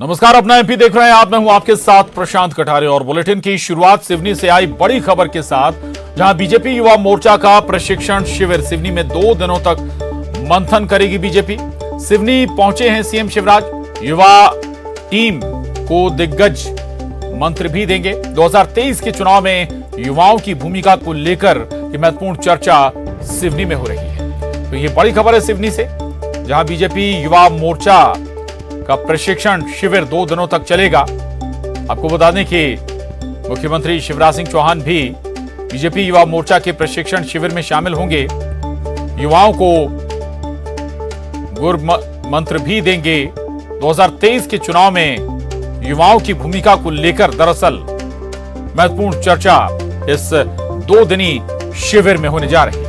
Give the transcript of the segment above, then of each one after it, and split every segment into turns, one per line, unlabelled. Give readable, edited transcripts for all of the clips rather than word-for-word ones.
नमस्कार, अपना एमपी देख रहे हैं आप। मैं हूं आपके साथ प्रशांत कठारे और बुलेटिन की शुरुआत सिवनी से आई बड़ी खबर के साथ, जहां बीजेपी युवा मोर्चा का प्रशिक्षण शिविर सिवनी में 2 दिनों तक मंथन करेगी बीजेपी। सिवनी पहुंचे हैं सीएम शिवराज। युवा टीम को दिग्गज मंत्र भी देंगे। 2023 के चुनाव में युवाओं की भूमिका को लेकर यह महत्वपूर्ण चर्चा सिवनी में हो रही है। तो ये बड़ी खबर है सिवनी से, जहां बीजेपी युवा मोर्चा का प्रशिक्षण शिविर 2 दिनों तक चलेगा। आपको बता दें कि मुख्यमंत्री शिवराज सिंह चौहान भी बीजेपी युवा मोर्चा के प्रशिक्षण शिविर में शामिल होंगे। युवाओं को गुर मंत्र भी देंगे। 2023 के चुनाव में युवाओं की भूमिका को लेकर दरअसल महत्वपूर्ण चर्चा इस 2 दिनी शिविर में होने जा रही है।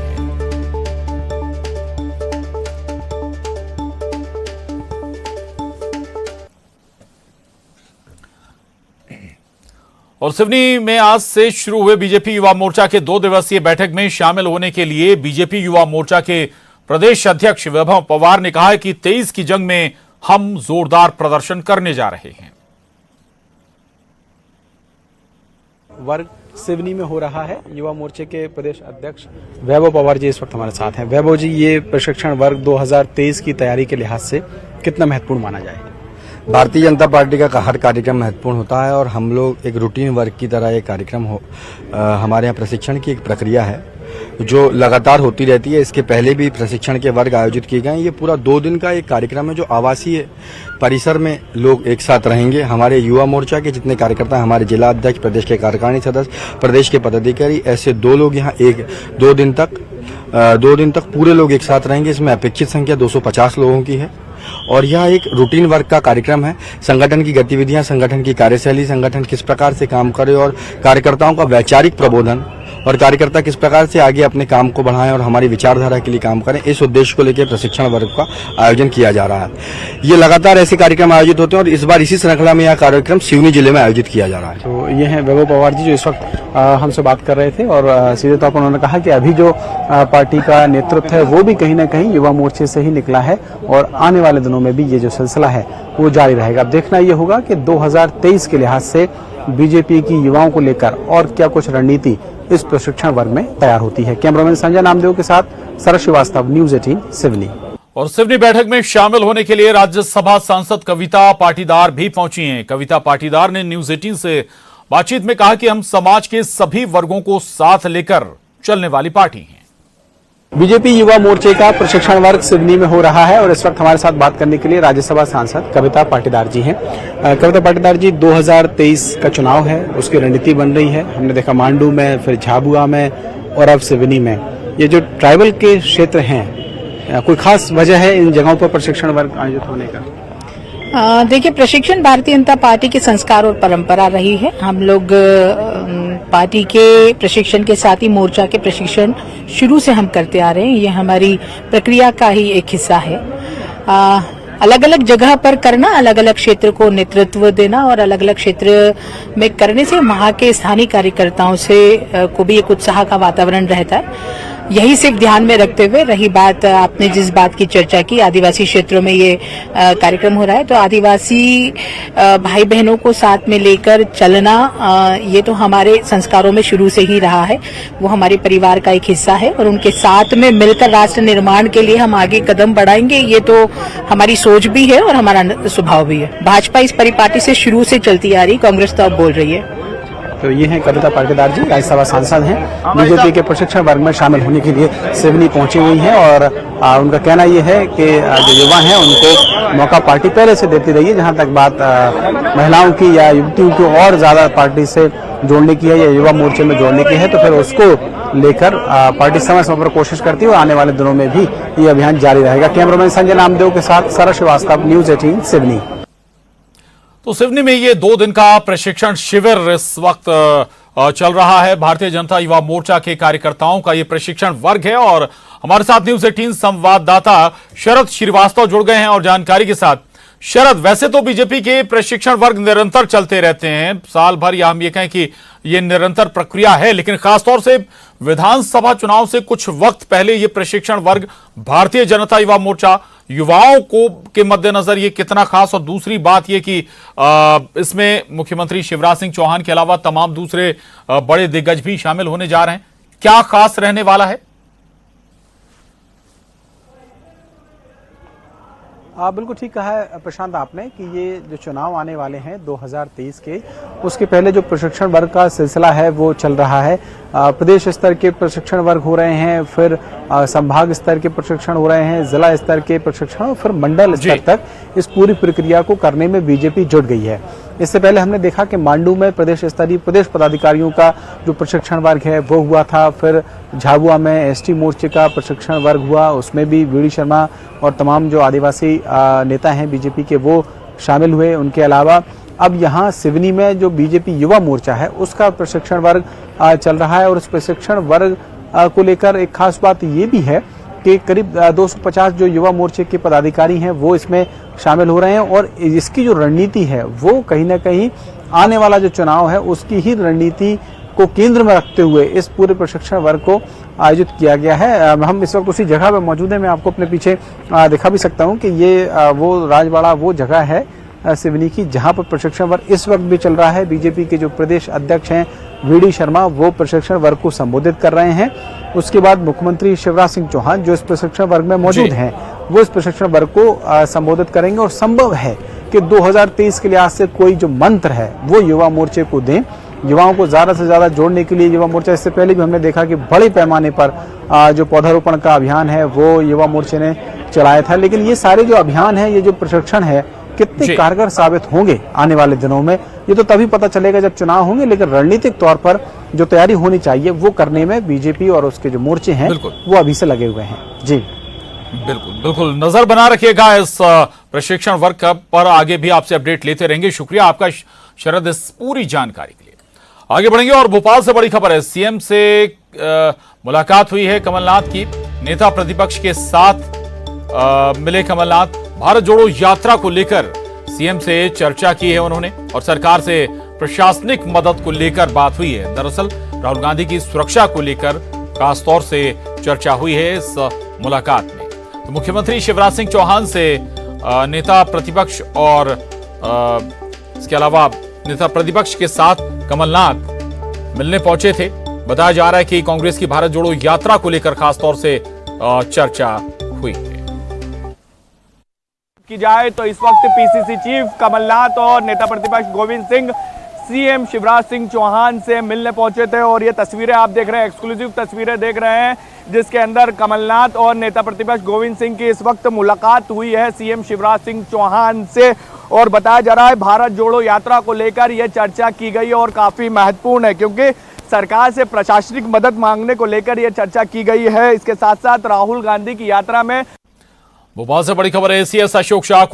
और सिवनी में आज से शुरू हुए बीजेपी युवा मोर्चा के 2 दिवसीय बैठक में शामिल होने के लिए बीजेपी युवा मोर्चा के प्रदेश अध्यक्ष वैभव पवार ने कहा है कि 23 की जंग में हम जोरदार प्रदर्शन करने जा रहे हैं।
वर्ग सिवनी में हो रहा है। युवा मोर्चे के प्रदेश अध्यक्ष वैभव पवार जी इस वक्त हमारे साथ हैं। वैभव जी, ये प्रशिक्षण वर्ग 2023 की तैयारी के लिहाज से कितना महत्वपूर्ण माना जाए?
भारतीय जनता पार्टी का हर कार्यक्रम महत्वपूर्ण होता है और हम लोग एक रूटीन वर्क की तरह ये कार्यक्रम हमारे यहाँ प्रशिक्षण की एक प्रक्रिया है जो लगातार होती रहती है। इसके पहले भी प्रशिक्षण के वर्ग आयोजित किए गए हैं। ये पूरा 2 दिन का एक कार्यक्रम है जो आवासीय परिसर में लोग एक साथ रहेंगे। हमारे युवा मोर्चा के जितने कार्यकर्ता, हमारे जिला अध्यक्ष, प्रदेश के कार्यकारिणी सदस्य, प्रदेश के पदाधिकारी, ऐसे 2 लोग यहाँ 2 दिन तक पूरे लोग एक साथ रहेंगे। इसमें अपेक्षित संख्या 250 लोगों की है और यह एक रूटीन वर्क का कार्यक्रम है। संगठन की गतिविधियां, संगठन की कार्यशैली, संगठन किस प्रकार से काम करे और कार्यकर्ताओं का वैचारिक प्रबोधन और कार्यकर्ता किस प्रकार से आगे अपने काम को बढ़ाएं और हमारी विचारधारा के लिए काम करें, इस उद्देश्य को लेकर प्रशिक्षण वर्ग का आयोजन किया जा रहा है। ये लगातार ऐसे कार्यक्रम आयोजित होते हैं और इस बार इसी श्रृंखला में यह कार्यक्रम सिवनी जिले में आयोजित किया जा रहा है।
तो ये हैं वैभव पवार जी जो इस वक्त हमसे बात कर रहे थे और सीधे तौर पर उन्होंने कहा कि अभी जो पार्टी का नेतृत्व है वो भी कहीं ना कहीं युवा मोर्चे से ही निकला है और आने वाले दिनों में भी ये जो सिलसिला है वो जारी रहेगा। अब देखना ये होगा कि 2023 के लिहाज से बीजेपी की युवाओं को लेकर और क्या कुछ रणनीति इस प्रशिक्षण वर्ग में तैयार होती है। कैमरामैन संजय नामदेव के साथ सरस श्रीवास्तव, न्यूज़ 18 सिवनी।
और सिवनी बैठक में शामिल होने के लिए राज्यसभा सांसद कविता पाटीदार भी पहुंची हैं। कविता पाटीदार ने न्यूज़ 18 से बातचीत में कहा कि हम समाज के सभी वर्गों को साथ लेकर चलने वाली पार्टी हैं।
बीजेपी युवा मोर्चे का प्रशिक्षण वर्ग सिवनी में हो रहा है और इस वक्त हमारे साथ बात करने के लिए राज्यसभा सांसद कविता पाटीदार जी हैं। कविता पाटीदार जी, 2023 का चुनाव है, उसकी रणनीति बन रही है। हमने देखा मांडू में, फिर झाबुआ में और अब सिवनी में। ये जो ट्राइबल के क्षेत्र हैं, कोई खास वजह है इन जगहों पर प्रशिक्षण वर्ग आयोजित होने का?
देखिए, प्रशिक्षण भारतीय जनता पार्टी के संस्कार और परंपरा रही है। हम लोग पार्टी के प्रशिक्षण के साथ ही मोर्चा के प्रशिक्षण शुरू से हम करते आ रहे हैं। ये हमारी प्रक्रिया का ही एक हिस्सा है। अलग अलग जगह पर करना, अलग अलग क्षेत्र को नेतृत्व देना और अलग अलग क्षेत्र में करने से वहां के स्थानीय कार्यकर्ताओं से को भी एक उत्साह का वातावरण रहता है। यही सिर्फ ध्यान में रखते हुए रही बात, आपने जिस बात की चर्चा की, आदिवासी क्षेत्रों में ये कार्यक्रम हो रहा है, तो आदिवासी भाई बहनों को साथ में लेकर चलना, ये तो हमारे संस्कारों में शुरू से ही रहा है। वो हमारे परिवार का एक हिस्सा है और उनके साथ में मिलकर राष्ट्र निर्माण के लिए हम आगे कदम बढ़ाएंगे, ये तो हमारी सोच भी है और हमारा स्वभाव भी है। भाजपा इस परिपाटी से शुरू से चलती आ रही, कांग्रेस तो अब बोल रही है।
तो ये हैं कविता पाटीदार जी, राज्यसभा सांसद हैं, बीजेपी के प्रशिक्षण वर्ग में शामिल होने के लिए सिवनी पहुंची हुई हैं और उनका कहना ये है कि जो युवा हैं उनको मौका पार्टी पहले से देती रही है। जहां तक बात महिलाओं की या युवतियों को और ज्यादा पार्टी से जोड़ने की है या युवा मोर्चे में जोड़ने की है, तो फिर उसको लेकर पार्टी समय समय पर कोशिश करती है और आने वाले दिनों में भी ये अभियान जारी रहेगा। कैमरामैन संजय नामदेव के साथ सरस श्रीवास्तव, न्यूज़ 18 सिवनी।
तो सिवनी में ये 2 दिन का प्रशिक्षण शिविर इस वक्त चल रहा है। भारतीय जनता युवा मोर्चा के कार्यकर्ताओं का ये प्रशिक्षण वर्ग है और हमारे साथ न्यूज़ 18 संवाददाता शरद श्रीवास्तव जुड़ गए हैं और जानकारी के साथ। शरद, वैसे तो बीजेपी के प्रशिक्षण वर्ग निरंतर चलते रहते हैं साल भर, या हम ये कहें कि ये निरंतर प्रक्रिया है, लेकिन खासतौर से विधानसभा चुनाव से कुछ वक्त पहले ये प्रशिक्षण वर्ग भारतीय जनता युवा मोर्चा युवाओं को के मद्देनजर ये कितना खास, और दूसरी बात ये कि इसमें मुख्यमंत्री शिवराज सिंह चौहान के अलावा तमाम दूसरे बड़े दिग्गज भी शामिल होने जा रहे हैं, क्या खास रहने वाला है?
बिल्कुल ठीक कहा है प्रशांत आपने कि ये जो चुनाव आने वाले हैं 2023 के, उसके पहले जो प्रशिक्षण वर्ग का सिलसिला है वो चल रहा है। प्रदेश स्तर के प्रशिक्षण वर्ग हो रहे हैं, फिर संभाग स्तर के प्रशिक्षण हो रहे हैं, जिला स्तर के प्रशिक्षण और फिर मंडल स्तर तक इस पूरी प्रक्रिया को करने में बीजेपी जुट गई है। इससे पहले हमने देखा कि मांडू में प्रदेश स्तरीय प्रदेश पदाधिकारियों का जो प्रशिक्षण वर्ग है वो हुआ था, फिर झाबुआ में एसटी मोर्चे का प्रशिक्षण वर्ग हुआ, उसमें भी वीडी शर्मा और तमाम जो आदिवासी नेता हैं बीजेपी के वो शामिल हुए। उनके अलावा अब यहाँ सिवनी में जो बीजेपी युवा मोर्चा है उसका प्रशिक्षण वर्ग चल रहा है, और इस प्रशिक्षण वर्ग को लेकर एक खास बात ये भी है कि करीब 250 जो युवा मोर्चे के पदाधिकारी हैं वो इसमें शामिल हो रहे हैं, और इसकी जो रणनीति है वो कहीं ना कहीं आने वाला जो चुनाव है उसकी ही रणनीति को केंद्र में रखते हुए इस पूरे प्रशिक्षण वर्ग को आयोजित किया गया है। हम इस वक्त उसी जगह पर मौजूद हैं, मैं आपको अपने पीछे दिखा भी सकता हूं कि ये वो राजवाड़ा वो जगह है सिवनी की जहां पर प्रशिक्षण वर्ग इस वक्त भी चल रहा है। बीजेपी के जो प्रदेश अध्यक्ष हैं वीडी शर्मा वो प्रशिक्षण वर्ग को संबोधित कर रहे हैं। उसके बाद मुख्यमंत्री शिवराज सिंह चौहान जो इस प्रशिक्षण वर्ग में मौजूद हैं वो इस प्रशिक्षण वर्ग को संबोधित करेंगे, और संभव है कि 2023 के लिहाज से कोई जो मंत्र है वो युवा मोर्चे को दें, युवाओं को ज्यादा से ज्यादा जोड़ने के लिए। युवा मोर्चा इससे पहले भी हमने देखा कि बड़े पैमाने पर जो पौधारोपण का अभियान है वो युवा मोर्चे ने चलाया था, लेकिन ये सारे जो अभियान है, ये जो प्रशिक्षण है, कितने कारगर साबित होंगे आने वाले दिनों में ये तो तभी पता चलेगा जब चुनाव होंगे, लेकिन रणनीतिक तौर पर जो तैयारी होनी चाहिए वो करने में बीजेपी और उसके जो मोर्चे हैं वो अभी से लगे हुए हैं। जी
बिल्कुल बिल्कुल, नजर बना रखिएगा इस प्रशिक्षण वर्ग पर, आगे भी आपसे अपडेट लेते रहेंगे। शुक्रिया आपका शरद इस पूरी जानकारी के लिए। आगे बढ़ेंगे और भोपाल से बड़ी खबर है, सीएम से मुलाकात हुई है कमलनाथ की, नेता प्रतिपक्ष के साथ मिले कमलनाथ, भारत जोड़ो यात्रा को लेकर सीएम से चर्चा की है उन्होंने, और सरकार से प्रशासनिक मदद को लेकर बात हुई है। दरअसल राहुल गांधी की सुरक्षा को लेकर खासतौर से चर्चा हुई है इस मुलाकात में। तो मुख्यमंत्री शिवराज सिंह चौहान से नेता प्रतिपक्ष और इसके अलावा नेता प्रतिपक्ष के साथ कमलनाथ मिलने पहुंचे थे। बताया जा रहा है कि कांग्रेस की भारत जोड़ो यात्रा को लेकर खासतौर से चर्चा हुई है।
की जाए तो इस वक्त पीसीसी चीफ कमलनाथ और नेता प्रतिपक्ष गोविंद सिंह सीएम शिवराज सिंह चौहान से मिलने पहुंचे थे, और ये तस्वीरें आप देख रहे हैं, एक्सक्लूसिव तस्वीरें देख रहे हैं, जिसके अंदर कमलनाथ और नेता प्रतिपक्ष गोविंद सिंह की इस वक्त मुलाकात हुई है सीएम शिवराज सिंह चौहान से। और बताया जा रहा है भारत जोड़ो यात्रा को लेकर यह चर्चा की गई और काफी महत्वपूर्ण है, क्योंकि सरकार से प्रशासनिक मदद मांगने को लेकर यह चर्चा की गई है। इसके साथ साथ राहुल गांधी की यात्रा में
भोपाल से बड़ी खबर है, एसीएस अशोक शाह